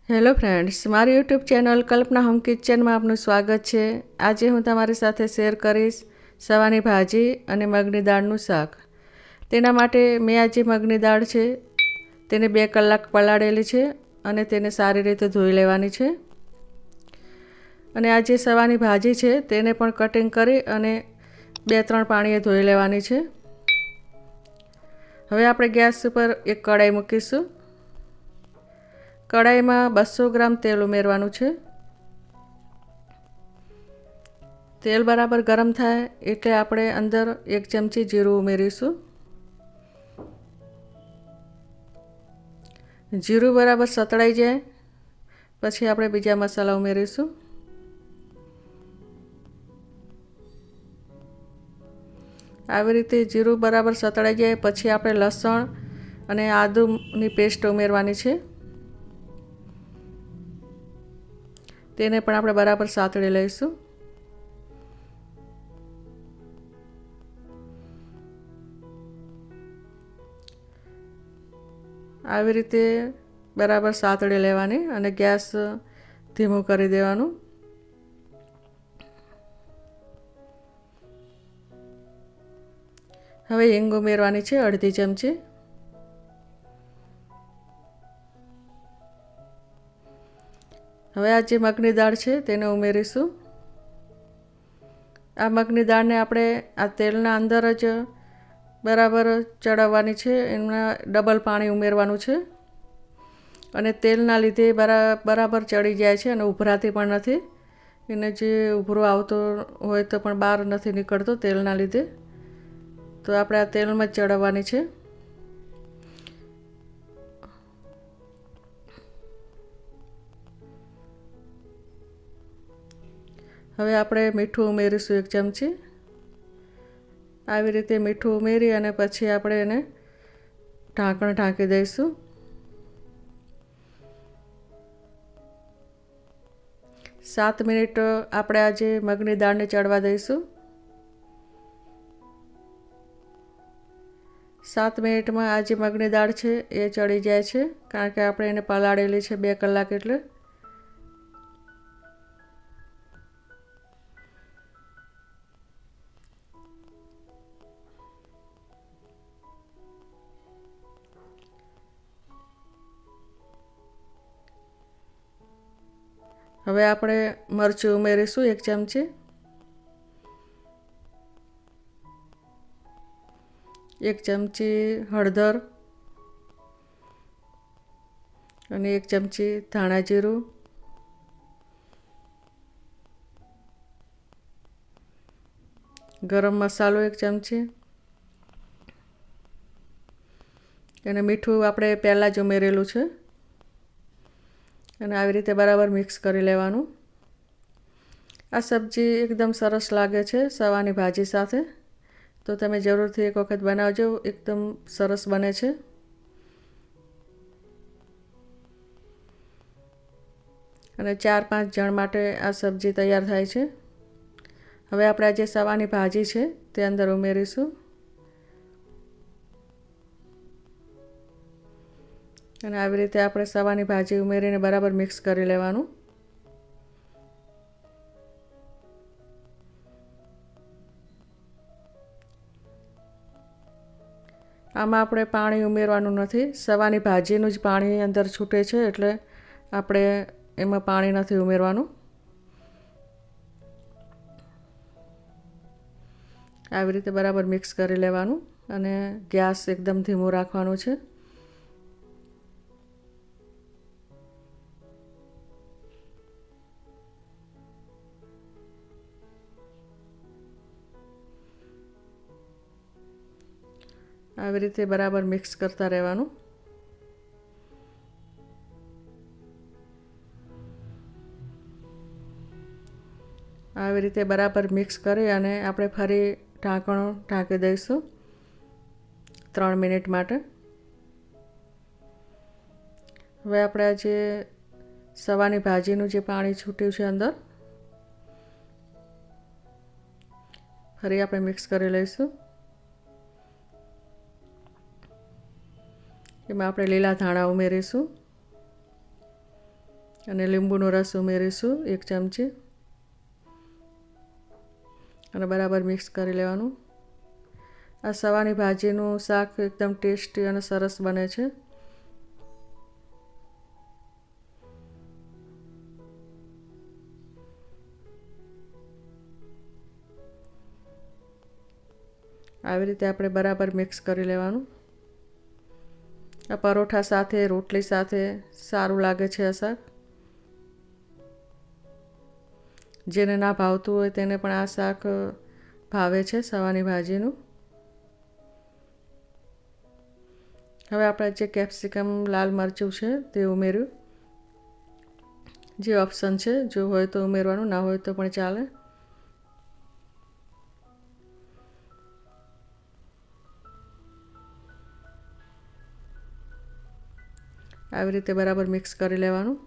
Hello friends, મારી YouTube channel કલ્પના home કિચનમાં આપનું સ્વાગત છે। આજે હું તમારી સાથે શેર કરીશ સવારની ભાજી અને મગની દાળનું શાક। તેના માટે મેં આજે મગની દાળ છે તેને 2 કલાક પલાળેલી છે અને તેને સારી રીતે ધોઈ લેવાની છે। અને આ જે સવારની ભાજી છે તેને પણ કટિંગ કરી અને 2-3 પાણીએ ધોઈ લેવાની છે। હવે આપણે ગેસ ઉપર એક કઢાઈ મૂકીશું। कढ़ाई में 200 ग्राम तेल उमेरवानुं छे। तेल बराबर गरम थाय एटले आपणे अंदर 1 चमची जीरुं उमेरीशुं। जीरुं बराबर सतळाई जाय पछी आपणे बीजा मसाला उमेरीशुं। આવી રીતે જીરું બરાબર સતળાઈ જાય પછી આપણે લસણ અને આદુની પેસ્ટ ઉમેરવાની છે। તેને પણ આપણે બરાબર સાતળી લઈશું। આવી રીતે બરાબર સાતળી લેવાની અને ગેસ ધીમું કરી દેવાનું। હવે હિંગ ઉમેરવાની છે 1/2 ચમચી। હવે આ જે મગની દાળ છે તેને ઉમેરીશું। આ મગની દાળને આપણે આ તેલના અંદર જ બરાબર ચડાવવાની છે। એમાં ડબલ પાણી ઉમેરવાનું છે અને તેલના લીધે બરાબર ચડી જાય છે અને ઉભરાતી પણ નથી। એને જે ઉભરો આવતો હોય તો પણ બહાર નથી નીકળતો તેલના લીધે, તો આપણે આ તેલમાં જ ચડાવવાની છે। હવે આપણે મીઠું ઉમેરીશું 1 ચમચી। આવી રીતે મીઠું ઉમેરી અને પછી આપણે એને ઢાંકણ ઢાંકી દઈશું। 7 મિનિટ આપણે આજે મગની દાળને ચડવા દઈશું। 7 મિનિટમાં આ જે મગની દાળ છે એ ચડી જાય છે, કારણ કે આપણે એને પલાળેલી છે 2 કલાક એટલે। હવે આપણે મરચું ઉમેરીશું 1 ચમચી। 1 ચમચી હળદર અને 1 ચમચી ધાણા જીરું, ગરમ મસાલો 1 ચમચી અને મીઠું આપણે પહેલાં જ ઉમેરેલું છે અને આવી રીતે બરાબર મિક્સ કરી લેવાનું। આ સબ્જી એકદમ સરસ લાગે છે સવાની ભાજી સાથે, તો તમે જરૂરથી એક વખત બનાવજો, એકદમ સરસ બને છે। અને 4-5 જણ માટે આ સબ્જી તૈયાર થાય છે। હવે આપણે આ જે સવાની ભાજી છે તે અંદર ઉમેરીશું અને આવી રીતે આપણે સવાની ભાજી ઉમેરીને બરાબર મિક્સ કરી લેવાનું। આમાં આપણે પાણી ઉમેરવાનું નથી, સવાની ભાજીનું જ પાણી અંદર છૂટે છે એટલે આપણે એમાં પાણી નથી ઉમેરવાનું। આવી રીતે બરાબર મિક્સ કરી લેવાનું અને ગેસ એકદમ ધીમું રાખવાનું છે। આવી રીતે બરાબર મિક્સ કરતા રહેવાનું। આવી રીતે બરાબર મિક્સ કરી અને આપણે ફરી ઢાંકણ ઢાંકી દઈશું 3 મિનિટ માટે। હવે આપણે આ જે સવાની ભાજીનું જે પાણી છૂટ્યું છે અંદર ફરી આપણે મિક્સ કરી લઈશું। એમાં આપણે લીલા ધાણા ઉમેરીશું। અને લીંબુનો રસ ઉમેરીશું 1 ચમચી અને બરાબર મિક્સ કરી લેવાનું. આ સવાની ભાજીનું શાક એકદમ ટેસ્ટી અને સરસ બને છે. આવી રીતે આપણે બરાબર મિક્સ કરી લેવાનું. આ પરોઠા સાથે રોટલી સાથે સારું લાગે છે આ શાક. જેને ના ભાવતું હોય તેને પણ આ શાક ભાવે છે સવાની ભાજીનું. હવે આપણે જે કેપ્સિકમ લાલ મરચું છે તે ઉમેર્યું. જે ઓપ્શન છે, જો હોય તો ઉમેરવાનું, ના હોય તો પણ ચાલે. આવી રીતે બરાબર મિક્સ કરી લેવાનું.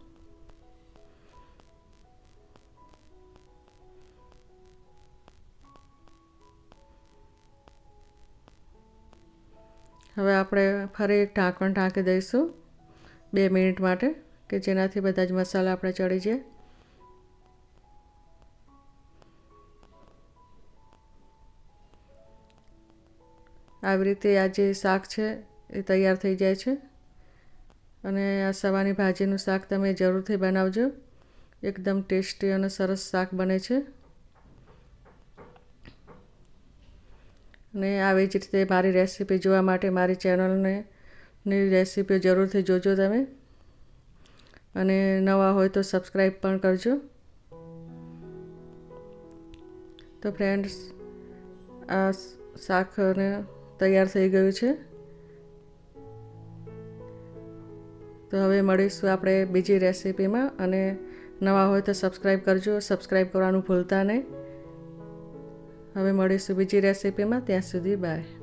હવે આપણે ફરી એક ઢાંકણ ઢાંકી દઈશું 2 મિનિટ માટે, કે જેનાથી બધા જ મસાલા આપણે ચડી જાય. આવી રીતે આ જે શાક છે એ તૈયાર થઈ જાય છે. અને આ સવાની ભાજીનું શાક તમે જરૂરથી બનાવજો. એકદમ ટેસ્ટી અને સરસ શાક બને છે. અને આવી જ રીતે મારી રેસીપી જોવા માટે મારી ચેનલની રેસીપી જરૂરથી જોજો તમે. અને નવા હોય તો સબસ્ક્રાઈબ પણ કરજો. તો ફ્રેન્ડ્સ, આ શાક તૈયાર થઈ ગયું છે. તો હવે મળીશું આપણે બીજી રેસીપીમાં. અને નવા હોય તો સબસ્ક્રાઈબ કરજો, સબસ્ક્રાઈબ કરવાનું ભૂલતા નહીં. હવે મળીશું બીજી રેસીપીમાં. ત્યાં સુધી બાય.